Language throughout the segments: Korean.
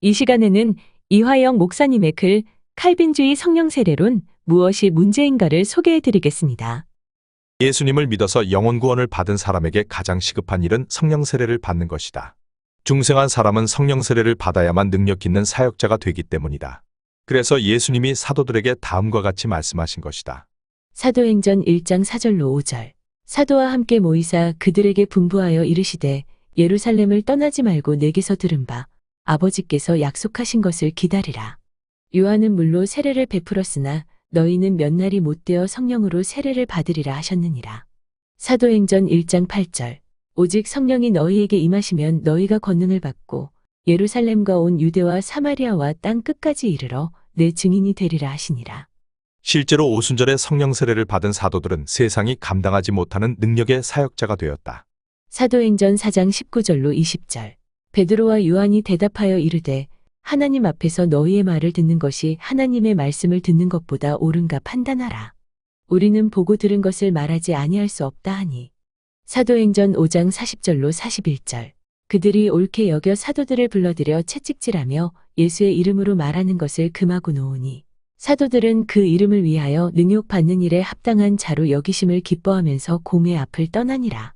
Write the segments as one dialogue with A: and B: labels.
A: 이 시간에는 이화영 목사님의 글 칼빈주의 성령 세례론 무엇이 문제인가를 소개해 드리겠습니다.
B: 예수님을 믿어서 영혼 구원을 받은 사람에게 가장 시급한 일은 성령 세례를 받는 것이다. 중생한 사람은 성령 세례를 받아야만 능력 있는 사역자가 되기 때문이다. 그래서 예수님이 사도들에게 다음과 같이 말씀하신 것이다.
A: 사도행전 1장 4절로 5절. 사도와 함께 모이사 그들에게 분부하여 이르시되 예루살렘을 떠나지 말고 내게서 들은 바 아버지께서 약속하신 것을 기다리라. 요한은 물로 세례를 베풀었으나 너희는 몇 날이 못되어 성령으로 세례를 받으리라 하셨느니라. 사도행전 1장 8절. 오직 성령이 너희에게 임하시면 너희가 권능을 받고 예루살렘과 온 유대와 사마리아와 땅 끝까지 이르러 내 증인이 되리라 하시니라.
B: 실제로 오순절에 성령 세례를 받은 사도들은 세상이 감당하지 못하는 능력의 사역자가 되었다.
A: 사도행전 4장 19절로 20절. 베드로와 요한이 대답하여 이르되 하나님 앞에서 너희의 말을 듣는 것이 하나님의 말씀을 듣는 것보다 옳은가 판단하라. 우리는 보고 들은 것을 말하지 아니할 수 없다 하니. 사도행전 5장 40절로 41절. 그들이 옳게 여겨 사도들을 불러들여 채찍질하며 예수의 이름으로 말하는 것을 금하고 놓으니 사도들은 그 이름을 위하여 능욕받는 일에 합당한 자로 여기심을 기뻐하면서 공회 앞을 떠나니라.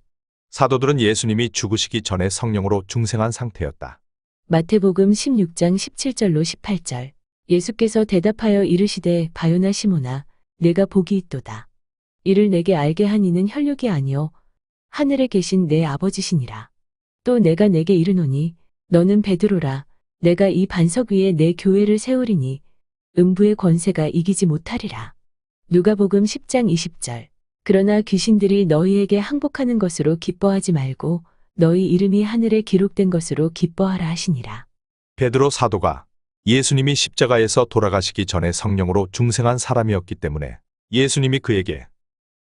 B: 사도들은 예수님이 죽으시기 전에 성령으로 중생한 상태였다.
A: 마태복음 16장 17절로 18절. 예수께서 대답하여 이르시되 바요나 시모나 내가 복이 있도다. 이를 내게 알게 한 이는 혈육이 아니요 하늘에 계신 내 아버지시니라. 또 내가 내게 이르노니 너는 베드로라. 내가 이 반석 위에 내 교회를 세우리니 음부의 권세가 이기지 못하리라. 누가복음 10장 20절. 그러나 귀신들이 너희에게 항복하는 것으로 기뻐하지 말고 너희 이름이 하늘에 기록된 것으로 기뻐하라 하시니라.
B: 베드로 사도가 예수님이 십자가에서 돌아가시기 전에 성령으로 중생한 사람이었기 때문에 예수님이 그에게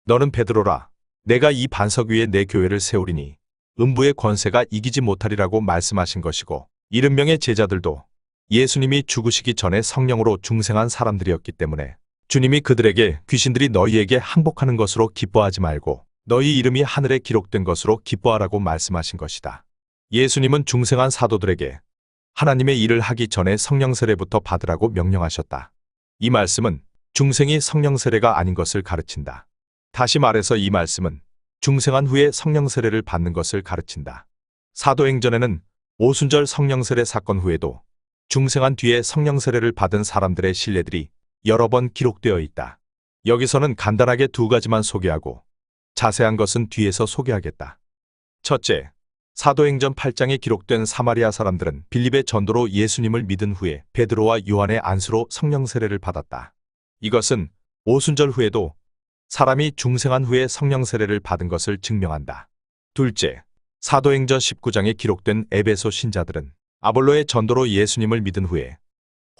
B: 너는 베드로라. 내가 이 반석 위에 내 교회를 세우리니 음부의 권세가 이기지 못하리라고 말씀하신 것이고 70명의 제자들도 예수님이 죽으시기 전에 성령으로 중생한 사람들이었기 때문에 주님이 그들에게 귀신들이 너희에게 항복하는 것으로 기뻐하지 말고 너희 이름이 하늘에 기록된 것으로 기뻐하라고 말씀하신 것이다. 예수님은 중생한 사도들에게 하나님의 일을 하기 전에 성령 세례부터 받으라고 명령하셨다. 이 말씀은 중생이 성령 세례가 아닌 것을 가르친다. 다시 말해서 이 말씀은 중생한 후에 성령 세례를 받는 것을 가르친다. 사도행전에는 오순절 성령 세례 사건 후에도 중생한 뒤에 성령 세례를 받은 사람들의 신뢰들이 여러 번 기록되어 있다. 여기서는 간단하게 두 가지만 소개하고 자세한 것은 뒤에서 소개하겠다. 첫째, 사도행전 8장에 기록된 사마리아 사람들은 빌립의 전도로 예수님을 믿은 후에 베드로와 요한의 안수로 성령 세례를 받았다. 이것은 오순절 후에도 사람이 중생한 후에 성령 세례를 받은 것을 증명한다. 둘째, 사도행전 19장에 기록된 에베소 신자들은 아볼로의 전도로 예수님을 믿은 후에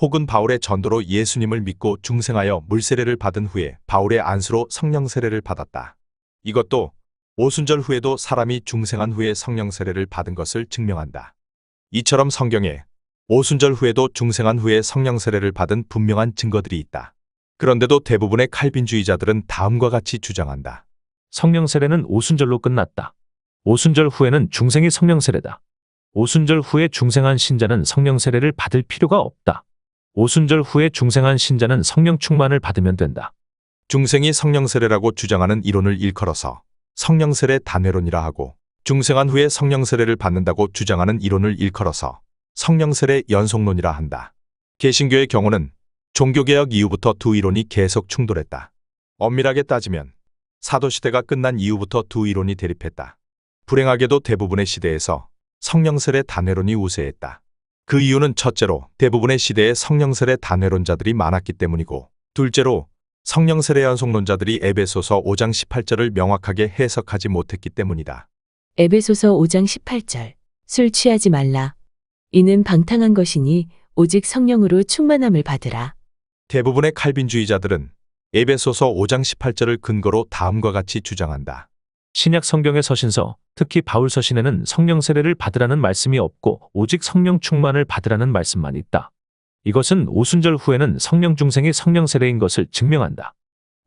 B: 혹은 바울의 전도로 예수님을 믿고 중생하여 물세례를 받은 후에 바울의 안수로 성령 세례를 받았다. 이것도 오순절 후에도 사람이 중생한 후에 성령 세례를 받은 것을 증명한다. 이처럼 성경에 오순절 후에도 중생한 후에 성령 세례를 받은 분명한 증거들이 있다. 그런데도 대부분의 칼빈주의자들은 다음과 같이 주장한다.
C: 성령 세례는 오순절로 끝났다. 오순절 후에는 중생이 성령 세례다. 오순절 후에 중생한 신자는 성령 세례를 받을 필요가 없다. 오순절 후에 중생한 신자는 성령 충만을 받으면 된다.
B: 중생이 성령 세례라고 주장하는 이론을 일컬어서 성령 세례 단회론이라 하고 중생한 후에 성령 세례를 받는다고 주장하는 이론을 일컬어서 성령 세례 연속론이라 한다. 개신교의 경우는 종교개혁 이후부터 두 이론이 계속 충돌했다. 엄밀하게 따지면 사도시대가 끝난 이후부터 두 이론이 대립했다. 불행하게도 대부분의 시대에서 성령 세례 단회론이 우세했다. 그 이유는 첫째로 대부분의 시대에 성령 세례 단회론자들이 많았기 때문이고 둘째로 성령 세례 연속론자들이 에베소서 5장 18절을 명확하게 해석하지 못했기 때문이다.
A: 에베소서 5장 18절. 술 취하지 말라. 이는 방탕한 것이니 오직 성령으로 충만함을 받으라.
B: 대부분의 칼빈주의자들은 에베소서 5장 18절을 근거로 다음과 같이 주장한다.
C: 신약 성경의 서신서, 특히 바울 서신에는 성령 세례를 받으라는 말씀이 없고 오직 성령 충만을 받으라는 말씀만 있다. 이것은 오순절 후에는 성령 중생이 성령 세례인 것을 증명한다.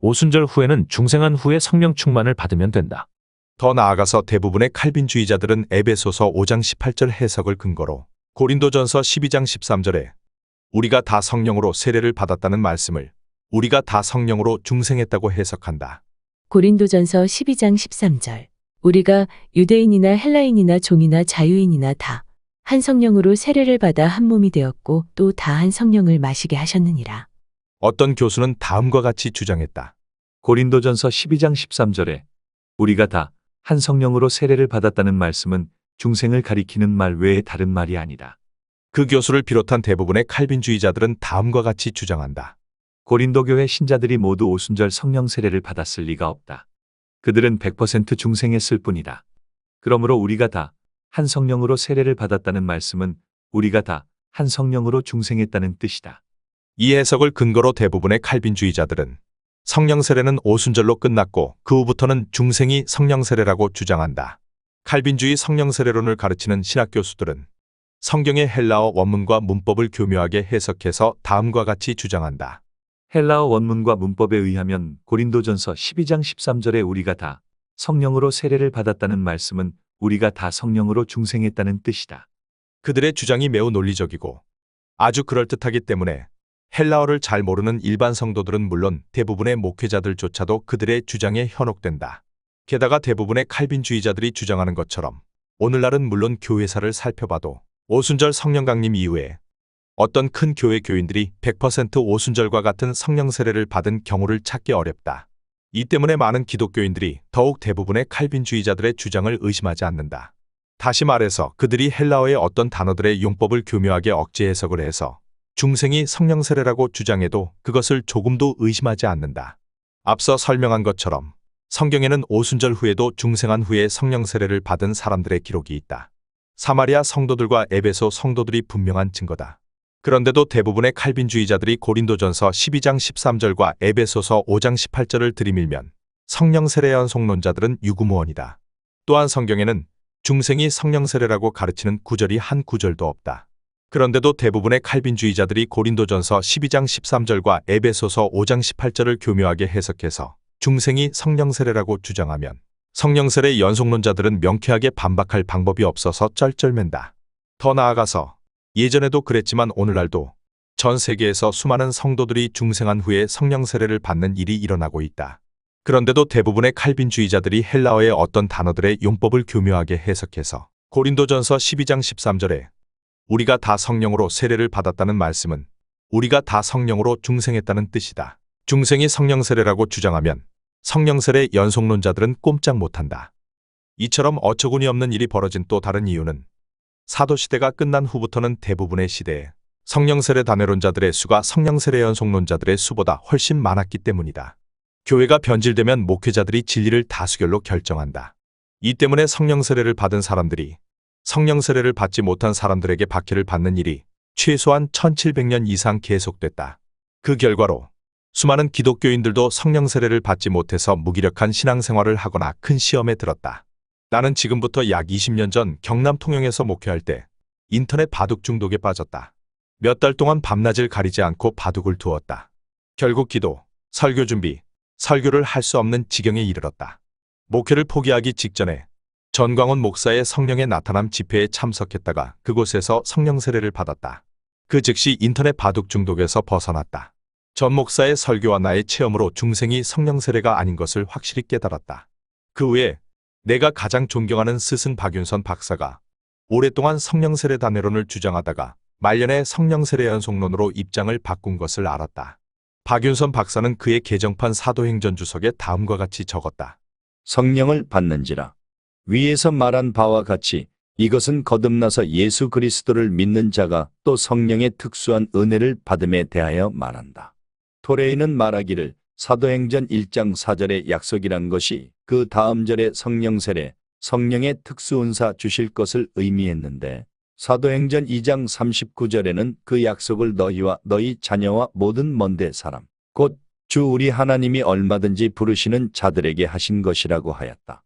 C: 오순절 후에는 중생한 후에 성령 충만을 받으면 된다.
B: 더 나아가서 대부분의 칼빈주의자들은 에베소서 5장 18절 해석을 근거로 고린도전서 12장 13절에 우리가 다 성령으로 세례를 받았다는 말씀을 우리가 다 성령으로 중생했다고 해석한다.
A: 고린도전서 12장 13절. 우리가 유대인이나 헬라인이나 종이나 자유인이나 다 한 성령으로 세례를 받아 한 몸이 되었고 또 다 한 성령을 마시게 하셨느니라.
B: 어떤 교수는 다음과 같이 주장했다.
D: 고린도전서 12장 13절에 우리가 다 한 성령으로 세례를 받았다는 말씀은 중생을 가리키는 말 외에 다른 말이 아니다.
B: 그 교수를 비롯한 대부분의 칼빈주의자들은 다음과 같이 주장한다.
D: 고린도 교회 신자들이 모두 오순절 성령 세례를 받았을 리가 없다. 그들은 100% 중생했을 뿐이다. 그러므로 우리가 다 한 성령으로 세례를 받았다는 말씀은 우리가 다 한 성령으로 중생했다는 뜻이다.
B: 이 해석을 근거로 대부분의 칼빈주의자들은 성령 세례는 오순절로 끝났고 그 후부터는 중생이 성령 세례라고 주장한다. 칼빈주의 성령 세례론을 가르치는 신학 교수들은 성경의 헬라어 원문과 문법을 교묘하게 해석해서 다음과 같이 주장한다.
D: 헬라어 원문과 문법에 의하면 고린도전서 12장 13절에 우리가 다 성령으로 세례를 받았다는 말씀은 우리가 다 성령으로 중생했다는 뜻이다.
B: 그들의 주장이 매우 논리적이고 아주 그럴듯하기 때문에 헬라어를 잘 모르는 일반 성도들은 물론 대부분의 목회자들조차도 그들의 주장에 현혹된다. 게다가 대부분의 칼빈주의자들이 주장하는 것처럼 오늘날은 물론 교회사를 살펴봐도 오순절 성령 강림 이후에 어떤 큰 교회 교인들이 100% 오순절과 같은 성령 세례를 받은 경우를 찾기 어렵다. 이 때문에 많은 기독교인들이 더욱 대부분의 칼빈주의자들의 주장을 의심하지 않는다. 다시 말해서 그들이 헬라어의 어떤 단어들의 용법을 교묘하게 억지 해석을 해서 중생이 성령 세례라고 주장해도 그것을 조금도 의심하지 않는다. 앞서 설명한 것처럼 성경에는 오순절 후에도 중생한 후에 성령 세례를 받은 사람들의 기록이 있다. 사마리아 성도들과 에베소 성도들이 분명한 증거다. 그런데도 대부분의 칼빈주의자들이 고린도전서 12장 13절과 에베소서 5장 18절을 들이밀면 성령 세례 연속론자들은 유구무원이다. 또한 성경에는 중생이 성령 세례라고 가르치는 구절이 한 구절도 없다. 그런데도 대부분의 칼빈주의자들이 고린도전서 12장 13절과 에베소서 5장 18절을 교묘하게 해석해서 중생이 성령 세례라고 주장하면 성령 세례 연속론자들은 명쾌하게 반박할 방법이 없어서 쩔쩔맨다. 더 나아가서 예전에도 그랬지만 오늘날도 전 세계에서 수많은 성도들이 중생한 후에 성령 세례를 받는 일이 일어나고 있다. 그런데도 대부분의 칼빈주의자들이 헬라어의 어떤 단어들의 용법을 교묘하게 해석해서 고린도전서 12장 13절에 우리가 다 성령으로 세례를 받았다는 말씀은 우리가 다 성령으로 중생했다는 뜻이다. 중생이 성령 세례라고 주장하면 성령 세례 연속론자들은 꼼짝 못한다. 이처럼 어처구니 없는 일이 벌어진 또 다른 이유는 사도시대가 끝난 후부터는 대부분의 시대에 성령 세례 단회론자들의 수가 성령 세례 연속론자들의 수보다 훨씬 많았기 때문이다. 교회가 변질되면 목회자들이 진리를 다수결로 결정한다. 이 때문에 성령 세례를 받은 사람들이 성령 세례를 받지 못한 사람들에게 박해를 받는 일이 최소한 1700년 이상 계속됐다. 그 결과로 수많은 기독교인들도 성령 세례를 받지 못해서 무기력한 신앙생활을 하거나 큰 시험에 들었다. 나는 지금부터 약 20년 전 경남 통영에서 목회할 때 인터넷 바둑 중독에 빠졌다. 몇 달 동안 밤낮을 가리지 않고 바둑을 두었다. 결국 기도, 설교 준비, 설교를 할 수 없는 지경에 이르렀다. 목회를 포기하기 직전에 전광훈 목사의 성령의 나타남 집회에 참석했다가 그곳에서 성령 세례를 받았다. 그 즉시 인터넷 바둑 중독에서 벗어났다. 전 목사의 설교와 나의 체험으로 중생이 성령 세례가 아닌 것을 확실히 깨달았다. 그 후에 내가 가장 존경하는 스승 박윤선 박사가 오랫동안 성령 세례 단회론을 주장하다가 말년에 성령 세례 연속론으로 입장을 바꾼 것을 알았다. 박윤선 박사는 그의 개정판 사도행전 주석에 다음과 같이 적었다.
E: 성령을 받는지라. 위에서 말한 바와 같이 이것은 거듭나서 예수 그리스도를 믿는 자가 또 성령의 특수한 은혜를 받음에 대하여 말한다. 토레이는 말하기를 사도행전 1장 4절의 약속이란 것이 그 다음 절에 성령 세례, 성령의 특수은사 주실 것을 의미했는데 사도행전 2장 39절에는 그 약속을 너희와 너희 자녀와 모든 먼데 사람, 곧 주 우리 하나님이 얼마든지 부르시는 자들에게 하신 것이라고 하였다.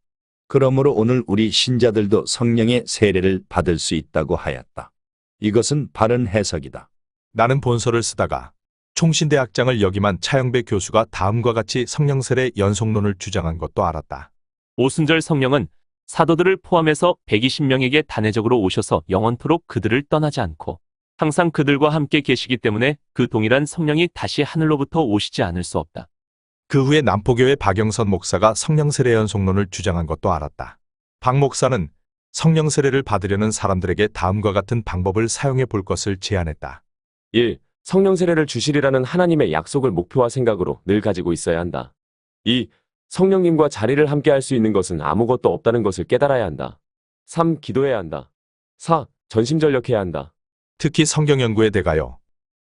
E: 그러므로 오늘 우리 신자들도 성령의 세례를 받을 수 있다고 하였다. 이것은 바른 해석이다.
B: 나는 본서를 쓰다가 총신대학장을 역임한 차영배 교수가 다음과 같이 성령 세례 연속론을 주장한 것도 알았다.
F: 오순절 성령은 사도들을 포함해서 120명에게 단회적으로 오셔서 영원토록 그들을 떠나지 않고 항상 그들과 함께 계시기 때문에 그 동일한 성령이 다시 하늘로부터 오시지 않을 수 없다.
B: 그 후에 남포교회 박영선 목사가 성령 세례 연속론을 주장한 것도 알았다. 박 목사는 성령 세례를 받으려는 사람들에게 다음과 같은 방법을 사용해 볼 것을 제안했다.
G: 1. 성령 세례를 주시리라는 하나님의 약속을 목표와 생각으로 늘 가지고 있어야 한다. 2. 성령님과 자리를 함께 할 수 있는 것은 아무것도 없다는 것을 깨달아야 한다. 3. 기도해야 한다. 4. 전심전력해야 한다.
B: 특히 성경 연구에 대가요.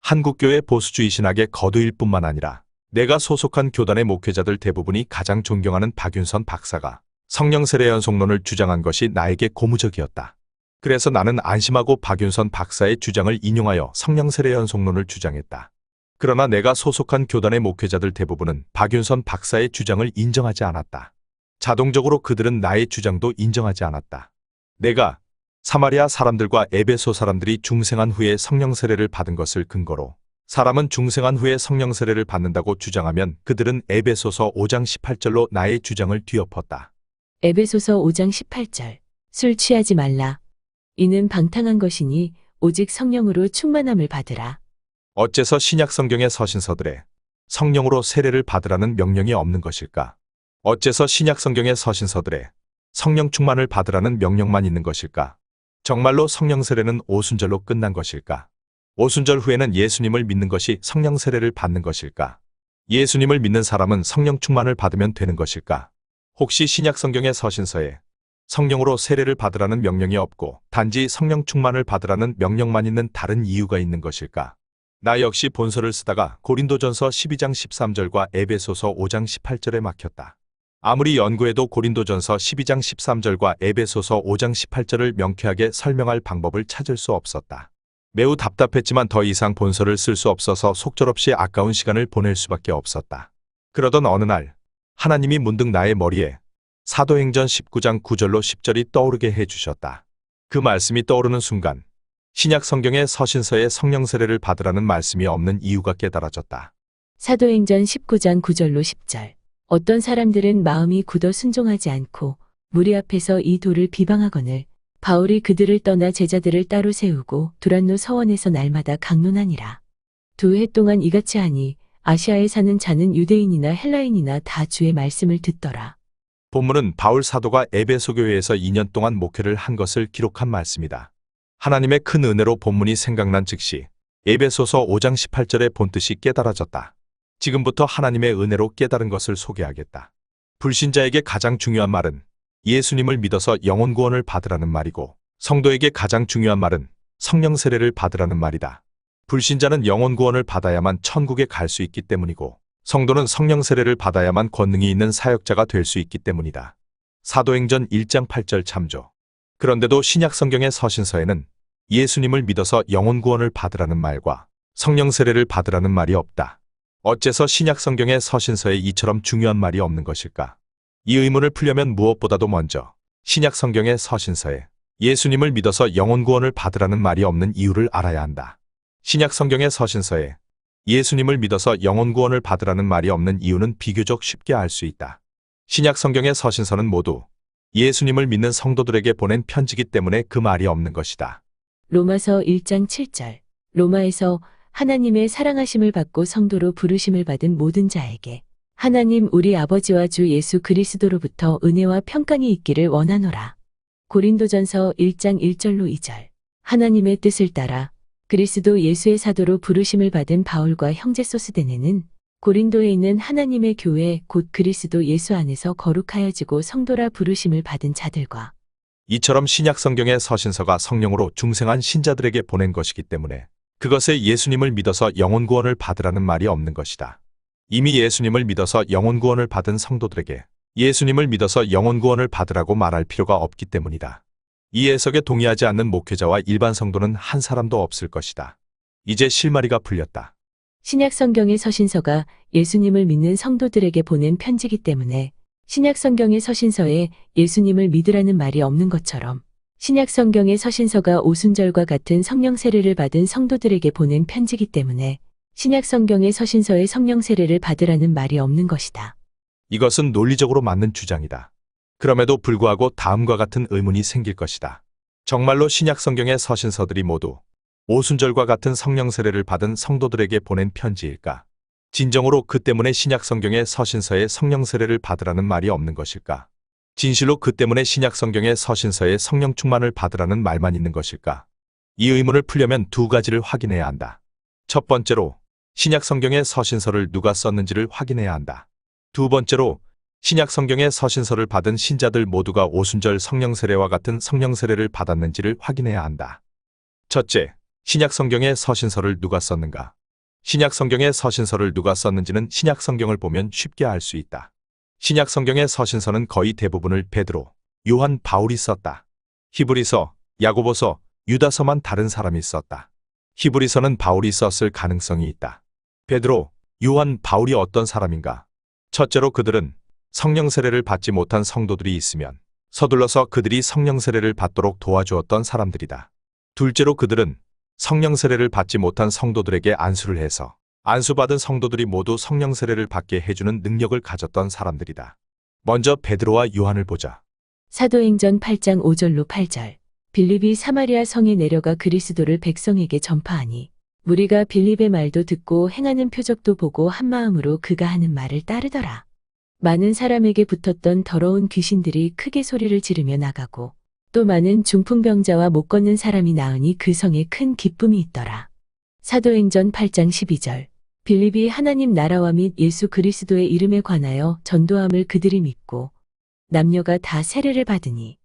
B: 한국교회 보수주의 신학의 거두일 뿐만 아니라 내가 소속한 교단의 목회자들 대부분이 가장 존경하는 박윤선 박사가 성령 세례 연속론을 주장한 것이 나에게 고무적이었다. 그래서 나는 안심하고 박윤선 박사의 주장을 인용하여 성령 세례 연속론을 주장했다. 그러나 내가 소속한 교단의 목회자들 대부분은 박윤선 박사의 주장을 인정하지 않았다. 자동적으로 그들은 나의 주장도 인정하지 않았다. 내가 사마리아 사람들과 에베소 사람들이 중생한 후에 성령 세례를 받은 것을 근거로 사람은 중생한 후에 성령 세례를 받는다고 주장하면 그들은 에베소서 5장 18절로 나의 주장을 뒤엎었다.
A: 에베소서 5장 18절. 술 취하지 말라. 이는 방탕한 것이니 오직 성령으로 충만함을 받으라.
B: 어째서 신약 성경의 서신서들에 성령으로 세례를 받으라는 명령이 없는 것일까? 어째서 신약 성경의 서신서들에 성령 충만을 받으라는 명령만 있는 것일까? 정말로 성령 세례는 오순절로 끝난 것일까? 오순절 후에는 예수님을 믿는 것이 성령 세례를 받는 것일까? 예수님을 믿는 사람은 성령 충만을 받으면 되는 것일까? 혹시 신약 성경의 서신서에 성령으로 세례를 받으라는 명령이 없고 단지 성령 충만을 받으라는 명령만 있는 다른 이유가 있는 것일까? 나 역시 본서를 쓰다가 고린도전서 12장 13절과 에베소서 5장 18절에 막혔다. 아무리 연구해도 고린도전서 12장 13절과 에베소서 5장 18절을 명쾌하게 설명할 방법을 찾을 수 없었다. 매우 답답했지만 더 이상 본서를 쓸 수 없어서 속절없이 아까운 시간을 보낼 수밖에 없었다. 그러던 어느 날 하나님이 문득 나의 머리에 사도행전 19장 9절로 10절이 떠오르게 해주셨다. 그 말씀이 떠오르는 순간 신약 성경의 서신서에 성령 세례를 받으라는 말씀이 없는 이유가 깨달아졌다.
A: 사도행전 19장 9절로 10절. 어떤 사람들은 마음이 굳어 순종하지 않고 무리 앞에서 이 돌을 비방하거늘 바울이 그들을 떠나 제자들을 따로 세우고 두란노 서원에서 날마다 강론하니라. 2해 동안 이같이 하니 아시아에 사는 자는 유대인이나 헬라인이나 다 주의 말씀을 듣더라.
B: 본문은 바울 사도가 에베소 교회에서 2년 동안 목회를 한 것을 기록한 말씀이다. 하나님의 큰 은혜로 본문이 생각난 즉시 에베소서 5장 18절의 본뜻이 깨달아졌다. 지금부터 하나님의 은혜로 깨달은 것을 소개하겠다. 불신자에게 가장 중요한 말은 예수님을 믿어서 영혼 구원을 받으라는 말이고 성도에게 가장 중요한 말은 성령 세례를 받으라는 말이다. 불신자는 영혼 구원을 받아야만 천국에 갈 수 있기 때문이고 성도는 성령 세례를 받아야만 권능이 있는 사역자가 될 수 있기 때문이다. 사도행전 1장 8절 참조. 그런데도 신약 성경의 서신서에는 예수님을 믿어서 영혼 구원을 받으라는 말과 성령 세례를 받으라는 말이 없다. 어째서 신약 성경의 서신서에 이처럼 중요한 말이 없는 것일까? 이 의문을 풀려면 무엇보다도 먼저 신약 성경의 서신서에 예수님을 믿어서 영혼 구원을 받으라는 말이 없는 이유를 알아야 한다. 신약 성경의 서신서에 예수님을 믿어서 영혼 구원을 받으라는 말이 없는 이유는 비교적 쉽게 알 수 있다. 신약 성경의 서신서는 모두 예수님을 믿는 성도들에게 보낸 편지기 때문에 그 말이 없는 것이다.
A: 로마서 1장 7절. 로마에서 하나님의 사랑하심을 받고 성도로 부르심을 받은 모든 자에게 하나님 우리 아버지와 주 예수 그리스도로부터 은혜와 평강이 있기를 원하노라. 고린도전서 1장 1절로 2절. 하나님의 뜻을 따라 그리스도 예수의 사도로 부르심을 받은 바울과 형제 소스데네는 고린도에 있는 하나님의 교회 곧 그리스도 예수 안에서 거룩하여지고 성도라 부르심을 받은 자들과
B: 이처럼 신약 성경의 서신서가 성령으로 중생한 신자들에게 보낸 것이기 때문에 그것에 예수님을 믿어서 영혼 구원을 받으라는 말이 없는 것이다. 이미 예수님을 믿어서 영혼 구원을 받은 성도들에게 예수님을 믿어서 영혼 구원을 받으라고 말할 필요가 없기 때문이다. 이 해석에 동의하지 않는 목회자와 일반 성도는 한 사람도 없을 것이다. 이제 실마리가 풀렸다.
A: 신약 성경의 서신서가 예수님을 믿는 성도들에게 보낸 편지기 때문에 신약 성경의 서신서에 예수님을 믿으라는 말이 없는 것처럼 신약 성경의 서신서가 오순절과 같은 성령 세례를 받은 성도들에게 보낸 편지기 때문에 신약 성경의 서신서에 성령 세례를 받으라는 말이 없는 것이다.
B: 이것은 논리적으로 맞는 주장이다. 그럼에도 불구하고 다음과 같은 의문이 생길 것이다. 정말로 신약 성경의 서신서들이 모두 오순절과 같은 성령 세례를 받은 성도들에게 보낸 편지일까? 진정으로 그 때문에 신약 성경의 서신서에 성령 세례를 받으라는 말이 없는 것일까? 진실로 그 때문에 신약 성경의 서신서에 성령 충만을 받으라는 말만 있는 것일까? 이 의문을 풀려면 두 가지를 확인해야 한다. 첫 번째로 신약 성경의 서신서를 누가 썼는지를 확인해야 한다. 두 번째로 신약 성경의 서신서를 받은 신자들 모두가 오순절 성령 세례와 같은 성령 세례를 받았는지를 확인해야 한다. 첫째, 신약 성경의 서신서를 누가 썼는가? 신약 성경의 서신서를 누가 썼는지는 신약 성경을 보면 쉽게 알 수 있다. 신약 성경의 서신서는 거의 대부분을 베드로, 요한, 바울이 썼다. 히브리서, 야고보서, 유다서만 다른 사람이 썼다. 히브리서는 바울이 썼을 가능성이 있다. 베드로, 요한, 바울이 어떤 사람인가? 첫째로 그들은 성령 세례를 받지 못한 성도들이 있으면 서둘러서 그들이 성령 세례를 받도록 도와주었던 사람들이다. 둘째로 그들은 성령 세례를 받지 못한 성도들에게 안수를 해서 안수받은 성도들이 모두 성령 세례를 받게 해주는 능력을 가졌던 사람들이다. 먼저 베드로와 요한을 보자.
A: 사도행전 8장 5절로 8절. 빌립이 사마리아 성에 내려가 그리스도를 백성에게 전파하니 무리가 빌립의 말도 듣고 행하는 표적도 보고 한마음으로 그가 하는 말을 따르더라. 많은 사람에게 붙었던 더러운 귀신들이 크게 소리를 지르며 나가고 또 많은 중풍병자와 못 걷는 사람이 나으니 그 성에 큰 기쁨이 있더라. 사도행전 8장 12절. 빌립이 하나님 나라와 및 예수 그리스도의 이름에 관하여 전도함을 그들이 믿고 남녀가 다 세례를 받으니.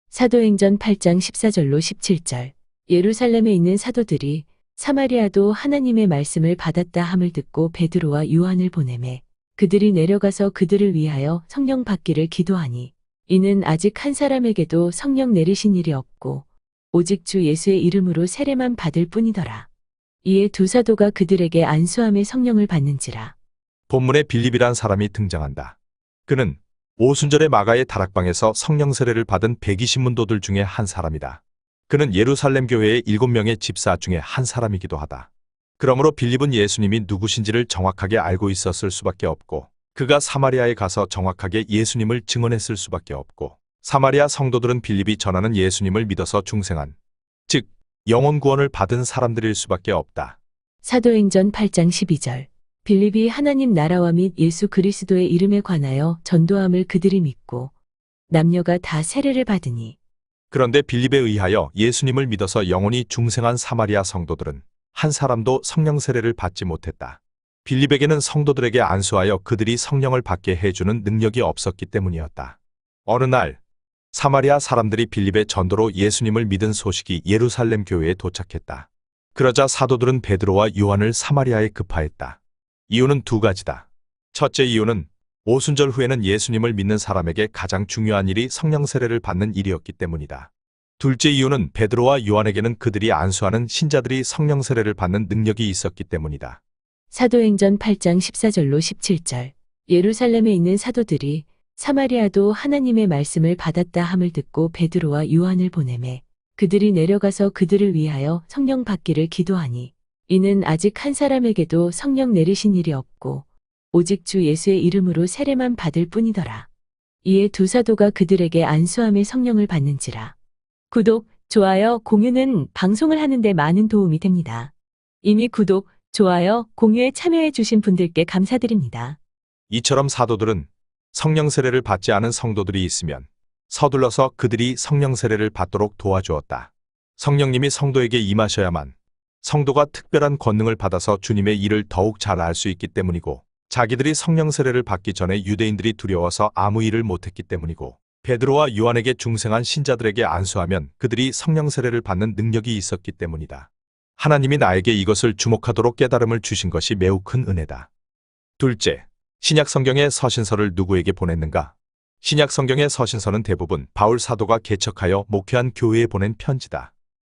A: 사도행전 8장 14절로 17절. 예루살렘에 있는 사도들이 사마리아도 하나님의 말씀을 받았다 함을 듣고 베드로와 요한을 보내매 그들이 내려가서 그들을 위하여 성령 받기를 기도하니 이는 아직 한 사람에게도 성령 내리신 일이 없고 오직 주 예수의 이름으로 세례만 받을 뿐이더라. 이에 두 사도가 그들에게 안수함에 성령을 받는지라.
B: 본문에 빌립이란 사람이 등장한다. 그는 오순절의 마가의 다락방에서 성령 세례를 받은 120문도들 중에 한 사람이다. 그는 예루살렘 교회의 7명의 집사 중에 한 사람이기도 하다. 그러므로 빌립은 예수님이 누구신지를 정확하게 알고 있었을 수밖에 없고 그가 사마리아에 가서 정확하게 예수님을 증언했을 수밖에 없고 사마리아 성도들은 빌립이 전하는 예수님을 믿어서 중생한, 즉 영혼 구원을 받은 사람들일 수밖에 없다.
A: 사도행전 8장 12절. 빌립이 하나님 나라와 및 예수 그리스도의 이름에 관하여 전도함을 그들이 믿고 남녀가 다 세례를 받으니.
B: 그런데 빌립에 의하여 예수님을 믿어서 영혼이 중생한 사마리아 성도들은 한 사람도 성령 세례를 받지 못했다. 빌립에게는 성도들에게 안수하여 그들이 성령을 받게 해주는 능력이 없었기 때문이었다. 어느 날 사마리아 사람들이 빌립의 전도로 예수님을 믿은 소식이 예루살렘 교회에 도착했다. 그러자 사도들은 베드로와 요한을 사마리아에 급파했다. 이유는 두 가지다. 첫째 이유는 오순절 후에는 예수님을 믿는 사람에게 가장 중요한 일이 성령 세례를 받는 일이었기 때문이다. 둘째 이유는 베드로와 요한에게는 그들이 안수하는 신자들이 성령 세례를 받는 능력이 있었기 때문이다.
A: 사도행전 8장 14절로 17절. 예루살렘에 있는 사도들이 사마리아도 하나님의 말씀을 받았다 함을 듣고 베드로와 요한을 보내매 그들이 내려가서 그들을 위하여 성령 받기를 기도하니 이는 아직 한 사람에게도 성령 내리신 일이 없고 오직 주 예수의 이름으로 세례만 받을 뿐이더라. 이에 두 사도가 그들에게 안수함에 성령을 받는지라. 구독, 좋아요, 공유는 방송을 하는데 많은 도움이 됩니다. 이미 구독, 좋아요, 공유에 참여해 주신 분들께 감사드립니다.
B: 이처럼 사도들은 성령 세례를 받지 않은 성도들이 있으면 서둘러서 그들이 성령 세례를 받도록 도와주었다. 성령님이 성도에게 임하셔야만 성도가 특별한 권능을 받아서 주님의 일을 더욱 잘 알 수 있기 때문이고 자기들이 성령 세례를 받기 전에 유대인들이 두려워서 아무 일을 못했기 때문이고 베드로와 요한에게 중생한 신자들에게 안수하면 그들이 성령 세례를 받는 능력이 있었기 때문이다. 하나님이 나에게 이것을 주목하도록 깨달음을 주신 것이 매우 큰 은혜다. 둘째, 신약 성경의 서신서를 누구에게 보냈는가? 신약 성경의 서신서는 대부분 바울 사도가 개척하여 목회한 교회에 보낸 편지다.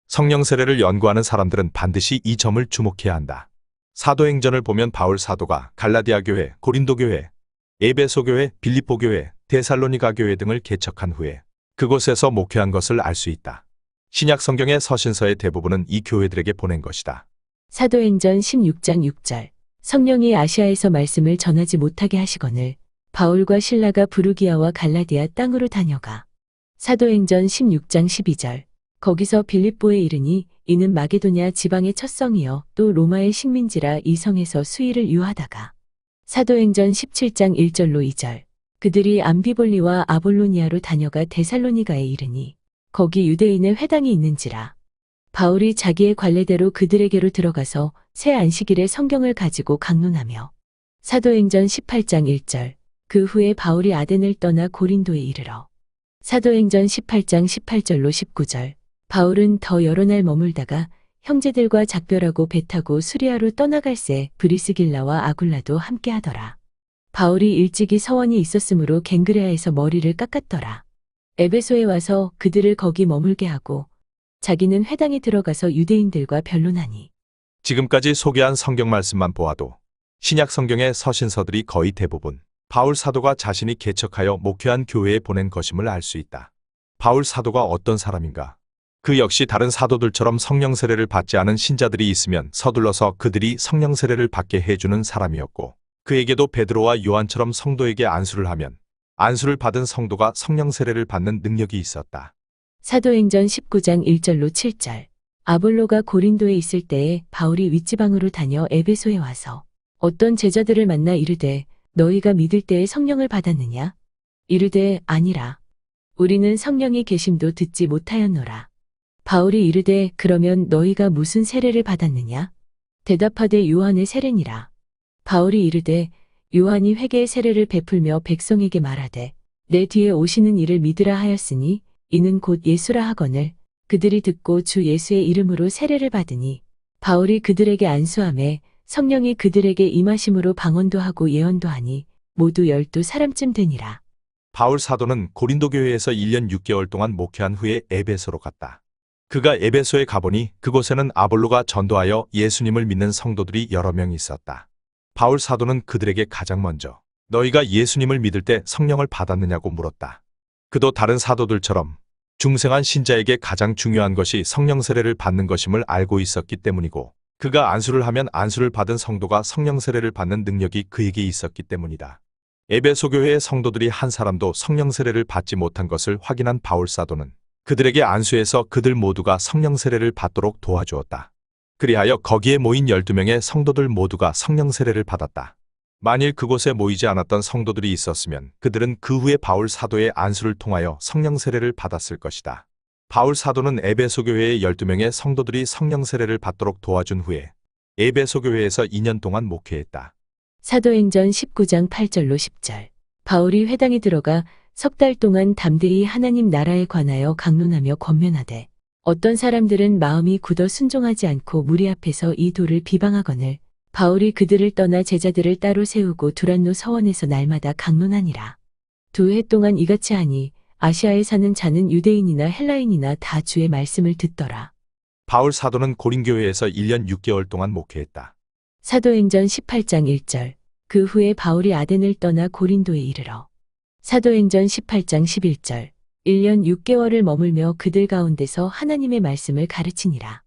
B: 성령 세례를 연구하는 사람들은 반드시 이 점을 주목해야 한다. 사도행전을 보면 바울 사도가 갈라디아 교회, 고린도 교회, 에베소 교회, 빌립보 교회, 데살로니가 교회 등을 개척한 후에 그곳에서 목회한 것을 알 수 있다. 신약 성경의 서신서의 대부분은 이 교회들에게 보낸 것이다.
A: 사도행전 16장 6절. 성령이 아시아에서 말씀을 전하지 못하게 하시거늘 바울과 실라가 부르기아와 갈라디아 땅으로 다녀가. 사도행전 16장 12절. 거기서 빌립보에 이르니 이는 마게도냐 지방의 첫 성이요 또 로마의 식민지라 이 성에서 수의를 유하다가. 사도행전 17장 1절로 2절. 그들이 암비볼리와 아볼로니아로 다녀가 데살로니가에 이르니 거기 유대인의 회당이 있는지라. 바울이 자기의 관례대로 그들에게로 들어가서 새 안식일에 성경을 가지고 강론하며. 사도행전 18장 1절. 그 후에 바울이 아덴을 떠나 고린도에 이르러. 사도행전 18장 18절로 19절. 바울은 더 여러 날 머물다가 형제들과 작별하고 배 타고 수리아로 떠나갈새 브리스길라와 아굴라도 함께하더라. 바울이 일찍이 서원이 있었으므로 갱그레아에서 머리를 깎았더라. 에베소에 와서 그들을 거기 머물게 하고 자기는 회당에 들어가서 유대인들과 변론하니.
B: 지금까지 소개한 성경 말씀만 보아도 신약 성경의 서신서들이 거의 대부분 바울 사도가 자신이 개척하여 목회한 교회에 보낸 것임을 알 수 있다. 바울 사도가 어떤 사람인가? 그 역시 다른 사도들처럼 성령 세례를 받지 않은 신자들이 있으면 서둘러서 그들이 성령 세례를 받게 해주는 사람이었고, 그에게도 베드로와 요한처럼 성도에게 안수를 하면 안수를 받은 성도가 성령 세례를 받는 능력이 있었다.
A: 사도행전 19장 1절로 7절. 아볼로가 고린도에 있을 때에 바울이 윗지방으로 다녀 에베소에 와서 어떤 제자들을 만나 이르되 너희가 믿을 때에 성령을 받았느냐? 이르되 아니라. 우리는 성령이 계심도 듣지 못하였노라. 바울이 이르되 그러면 너희가 무슨 세례를 받았느냐? 대답하되 요한의 세례니라. 바울이 이르되 요한이 회개의 세례를 베풀며 백성에게 말하되 내 뒤에 오시는 이를 믿으라 하였으니 이는 곧 예수라 하거늘. 그들이 듣고 주 예수의 이름으로 세례를 받으니 바울이 그들에게 안수하매 성령이 그들에게 임하심으로 방언도 하고 예언도 하니 모두 12사람쯤 되니라.
B: 바울 사도는 고린도 교회에서 1년 6개월 동안 목회한 후에 에베소로 갔다. 그가 에베소에 가보니 그곳에는 아볼로가 전도하여 예수님을 믿는 성도들이 여러 명 있었다. 바울 사도는 그들에게 가장 먼저 너희가 예수님을 믿을 때 성령을 받았느냐고 물었다. 그도 다른 사도들처럼 중생한 신자에게 가장 중요한 것이 성령 세례를 받는 것임을 알고 있었기 때문이고, 그가 안수를 하면 안수를 받은 성도가 성령 세례를 받는 능력이 그에게 있었기 때문이다. 에베소 교회의 성도들이 한 사람도 성령 세례를 받지 못한 것을 확인한 바울 사도는 그들에게 안수해서 그들 모두가 성령 세례를 받도록 도와주었다. 그리하여 거기에 모인 12명의 성도들 모두가 성령 세례를 받았다. 만일 그곳에 모이지 않았던 성도들이 있었으면 그들은 그 후에 바울 사도의 안수를 통하여 성령 세례를 받았을 것이다. 바울 사도는 에베소 교회의 12명의 성도들이 성령 세례를 받도록 도와준 후에 에베소 교회에서 2년 동안 목회했다.
A: 사도행전 19장 8절로 10절. 바울이 회당에 들어가 석 달 동안 담대히 하나님 나라에 관하여 강론하며 권면하되 어떤 사람들은 마음이 굳어 순종하지 않고 무리 앞에서 이 도를 비방하거늘 바울이 그들을 떠나 제자들을 따로 세우고 두란노 서원에서 날마다 강론하니라. 2해 동안 이같이 하니 아시아에 사는 자는 유대인이나 헬라인이나 다 주의 말씀을 듣더라.
B: 바울 사도는 고린 교회에서 1년 6개월 동안 목회했다.
A: 사도행전 18장 1절. 그 후에 바울이 아덴을 떠나 고린도에 이르러. 사도행전 18장 11절. 1년 6개월을 머물며 그들 가운데서 하나님의 말씀을 가르치니라.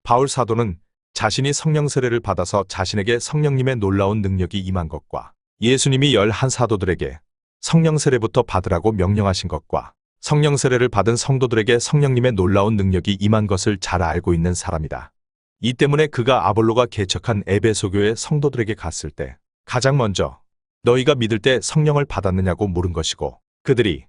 B: 바울 사도는 자신이 성령 세례를 받아서 자신에게 성령님의 놀라운 능력이 임한 것과 예수님이 11사도들에게 성령 세례부터 받으라고 명령하신 것과 성령 세례를 받은 성도들에게 성령님의 놀라운 능력이 임한 것을 잘 알고 있는 사람이다. 이 때문에 그가 아볼로가 개척한 에베소 교회 성도들에게 갔을 때 가장 먼저 너희가 믿을 때 성령을 받았느냐고 물은 것이고, 그들이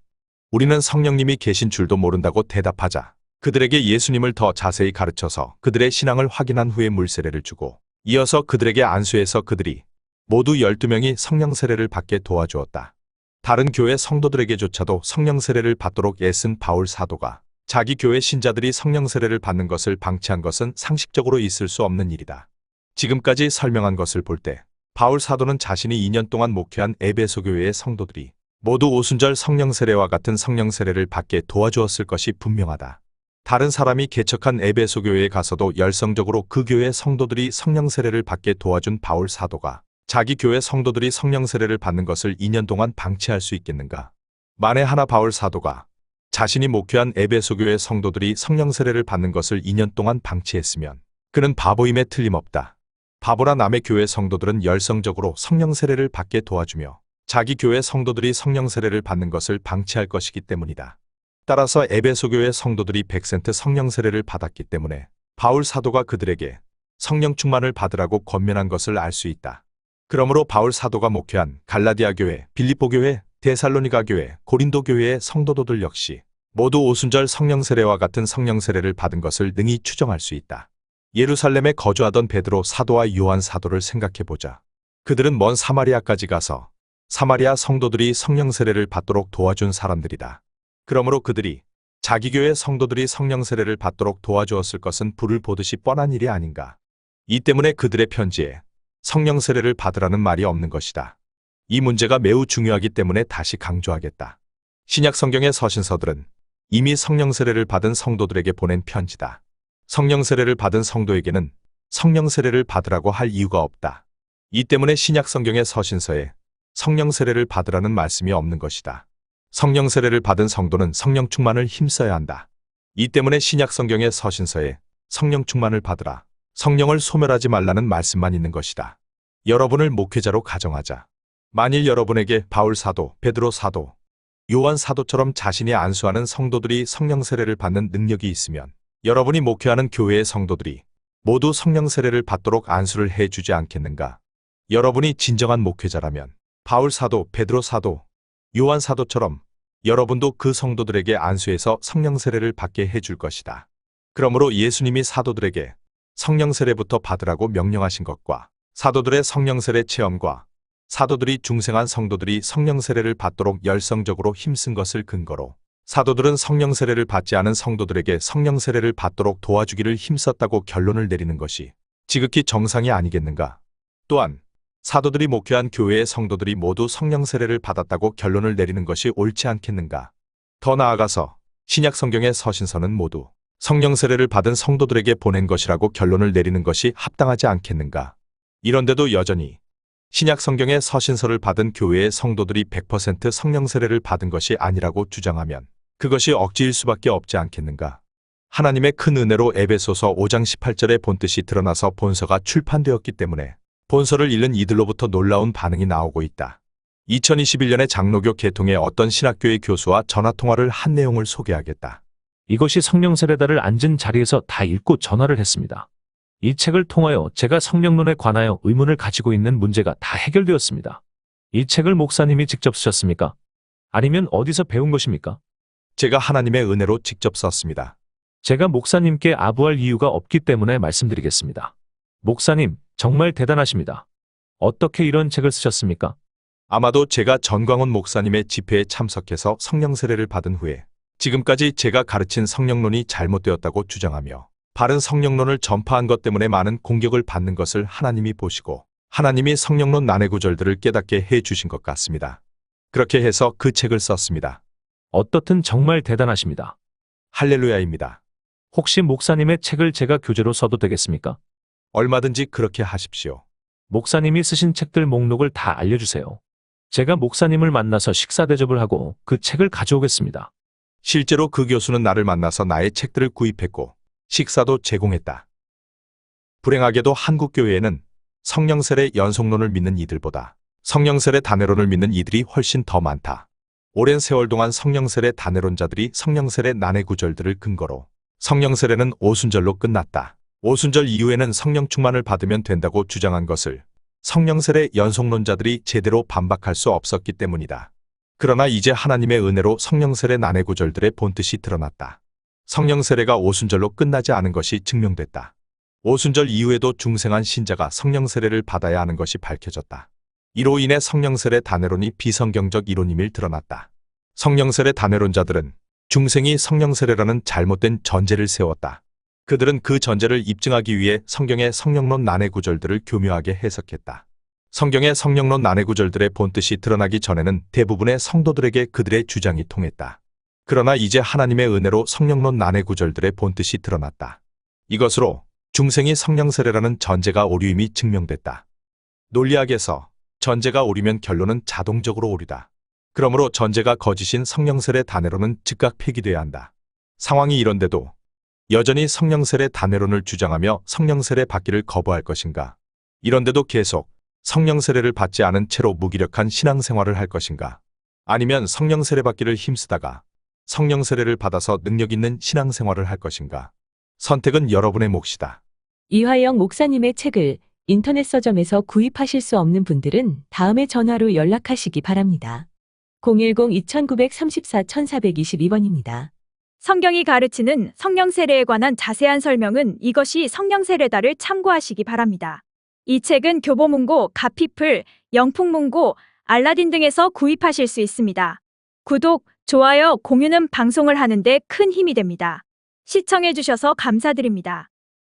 B: 우리는 성령님이 계신 줄도 모른다고 대답하자 그들에게 예수님을 더 자세히 가르쳐서 그들의 신앙을 확인한 후에 물세례를 주고 이어서 그들에게 안수해서 그들이 모두 12명이 성령 세례를 받게 도와주었다. 다른 교회 성도들에게조차도 성령 세례를 받도록 애쓴 바울 사도가 자기 교회 신자들이 성령 세례를 받는 것을 방치한 것은 상식적으로 있을 수 없는 일이다. 지금까지 설명한 것을 볼 때 바울 사도는 자신이 2년 동안 목회한 에베소 교회의 성도들이 모두 오순절 성령 세례와 같은 성령 세례를 받게 도와주었을 것이 분명하다. 다른 사람이 개척한 에베소 교회에 가서도 열성적으로 그 교회 성도들이 성령 세례를 받게 도와준 바울 사도가 자기 교회 성도들이 성령 세례를 받는 것을 2년 동안 방치할 수 있겠는가? 만에 하나 바울 사도가 자신이 목회한 에베소 교회 성도들이 성령 세례를 받는 것을 2년 동안 방치했으면 그는 바보임에 틀림없다. 바보라 남의 교회 성도들은 열성적으로 성령 세례를 받게 도와주며 자기 교회 성도들이 성령 세례를 받는 것을 방치할 것이기 때문이다. 따라서 에베소 교회 성도들이 100% 성령 세례를 받았기 때문에 바울 사도가 그들에게 성령 충만을 받으라고 권면한 것을 알 수 있다. 그러므로 바울 사도가 목회한 갈라디아 교회, 빌립보 교회, 데살로니가 교회, 고린도 교회의 성도들 역시 모두 오순절 성령 세례와 같은 성령 세례를 받은 것을 능히 추정할 수 있다. 예루살렘에 거주하던 베드로 사도와 요한 사도를 생각해보자. 그들은 먼 사마리아까지 가서 사마리아 성도들이 성령 세례를 받도록 도와준 사람들이다. 그러므로 그들이 자기 교회 성도들이 성령 세례를 받도록 도와주었을 것은 불을 보듯이 뻔한 일이 아닌가. 이 때문에 그들의 편지에 성령 세례를 받으라는 말이 없는 것이다. 이 문제가 매우 중요하기 때문에 다시 강조하겠다. 신약 성경의 서신서들은 이미 성령 세례를 받은 성도들에게 보낸 편지다. 성령 세례를 받은 성도에게는 성령 세례를 받으라고 할 이유가 없다. 이 때문에 신약 성경의 서신서에 성령 세례를 받으라는 말씀이 없는 것이다. 성령 세례를 받은 성도는 성령 충만을 힘써야 한다. 이 때문에 신약 성경의 서신서에 성령 충만을 받으라, 성령을 소멸하지 말라는 말씀만 있는 것이다. 여러분을 목회자로 가정하자. 만일 여러분에게 바울 사도, 베드로 사도, 요한 사도처럼 자신이 안수하는 성도들이 성령 세례를 받는 능력이 있으면 여러분이 목회하는 교회의 성도들이 모두 성령 세례를 받도록 안수를 해주지 않겠는가? 여러분이 진정한 목회자라면 바울 사도, 베드로 사도, 요한 사도처럼 여러분도 그 성도들에게 안수해서 성령 세례를 받게 해줄 것이다. 그러므로 예수님이 사도들에게 성령 세례부터 받으라고 명령하신 것과 사도들의 성령 세례 체험과 사도들이 중생한 성도들이 성령 세례를 받도록 열성적으로 힘쓴 것을 근거로 사도들은 성령 세례를 받지 않은 성도들에게 성령 세례를 받도록 도와주기를 힘썼다고 결론을 내리는 것이 지극히 정상이 아니겠는가? 또한 사도들이 목회한 교회의 성도들이 모두 성령 세례를 받았다고 결론을 내리는 것이 옳지 않겠는가? 더 나아가서 신약 성경의 서신서는 모두 성령 세례를 받은 성도들에게 보낸 것이라고 결론을 내리는 것이 합당하지 않겠는가? 이런데도 여전히 신약 성경의 서신서를 받은 교회의 성도들이 100% 성령 세례를 받은 것이 아니라고 주장하면 그것이 억지일 수밖에 없지 않겠는가? 하나님의 큰 은혜로 에베소서 5장 18절의 본뜻이 드러나서 본서가 출판되었기 때문에 본서를 읽는 이들로부터 놀라운 반응이 나오고 있다. 2021년에 장로교 개통의 어떤 신학교의 교수와 전화통화를 한 내용을 소개하겠다.
C: 이것이 성령 세례다를 앉은 자리에서 다 읽고 전화를 했습니다. 이 책을 통하여 제가 성령론에 관하여 의문을 가지고 있는 문제가 다 해결되었습니다. 이 책을 목사님이 직접 쓰셨습니까? 아니면 어디서 배운 것입니까?
B: 제가 하나님의 은혜로 직접 썼습니다.
C: 제가 목사님께 아부할 이유가 없기 때문에 말씀드리겠습니다. 목사님, 정말 대단하십니다. 어떻게 이런 책을 쓰셨습니까?
B: 아마도 제가 전광훈 목사님의 집회에 참석해서 성령 세례를 받은 후에 지금까지 제가 가르친 성령론이 잘못되었다고 주장하며 바른 성령론을 전파한 것 때문에 많은 공격을 받는 것을 하나님이 보시고 하나님이 성령론 난해 구절들을 깨닫게 해 주신 것 같습니다. 그렇게 해서 그 책을 썼습니다.
C: 어떻든 정말 대단하십니다.
B: 할렐루야입니다.
C: 혹시 목사님의 책을 제가 교재로 써도 되겠습니까?
B: 얼마든지 그렇게 하십시오.
C: 목사님이 쓰신 책들 목록을 다 알려주세요. 제가 목사님을 만나서 식사 대접을 하고 그 책을 가져오겠습니다.
B: 실제로 그 교수는 나를 만나서 나의 책들을 구입했고 식사도 제공했다. 불행하게도 한국 교회에는 성령 세례 연속론을 믿는 이들보다 성령 세례 단회론을 믿는 이들이 훨씬 더 많다. 오랜 세월 동안 성령 세례 단회론자들이 성령 세례 난해 구절들을 근거로 성령 세례는 오순절로 끝났다. 오순절 이후에는 성령 충만을 받으면 된다고 주장한 것을 성령 세례 연속론자들이 제대로 반박할 수 없었기 때문이다. 그러나 이제 하나님의 은혜로 성령 세례 난해 구절들의 본뜻이 드러났다. 성령 세례가 오순절로 끝나지 않은 것이 증명됐다. 오순절 이후에도 중생한 신자가 성령 세례를 받아야 하는 것이 밝혀졌다. 이로 인해 성령 세례 단회론이 비성경적 이론임을 드러났다. 성령 세례 단회론자들은 중생이 성령 세례라는 잘못된 전제를 세웠다. 그들은 그 전제를 입증하기 위해 성경의 성령론 난해 구절들을 교묘하게 해석했다. 성경의 성령론 난해 구절들의 본뜻이 드러나기 전에는 대부분의 성도들에게 그들의 주장이 통했다. 그러나 이제 하나님의 은혜로 성령론 난해 구절들의 본뜻이 드러났다. 이것으로 중생이 성령 세례라는 전제가 오류임이 증명됐다. 논리학에서 전제가 오류면 결론은 자동적으로 오류다. 그러므로 전제가 거짓인 성령 세례 단회론은 즉각 폐기돼야 한다. 상황이 이런데도 여전히 성령 세례 단회론을 주장하며 성령 세례 받기를 거부할 것인가? 이런데도 계속 성령 세례를 받지 않은 채로 무기력한 신앙생활을 할 것인가? 아니면 성령 세례 받기를 힘쓰다가 성령 세례를 받아서 능력 있는 신앙생활을 할 것인가? 선택은 여러분의 몫이다.
A: 이화영 목사님의 책을 인터넷 서점에서 구입하실 수 없는 분들은 다음에 전화로 연락하시기 바랍니다. 010-2934-1422번입니다.
H: 성경이 가르치는 성령 세례에 관한 자세한 설명은 이것이 성령 세례다를 참고하시기 바랍니다. 이 책은 교보문고, 가피플, 영풍문고, 알라딘 등에서 구입하실 수 있습니다. 구독, 좋아요, 공유는 방송을 하는데 큰 힘이 됩니다. 시청해주셔서 감사드립니다.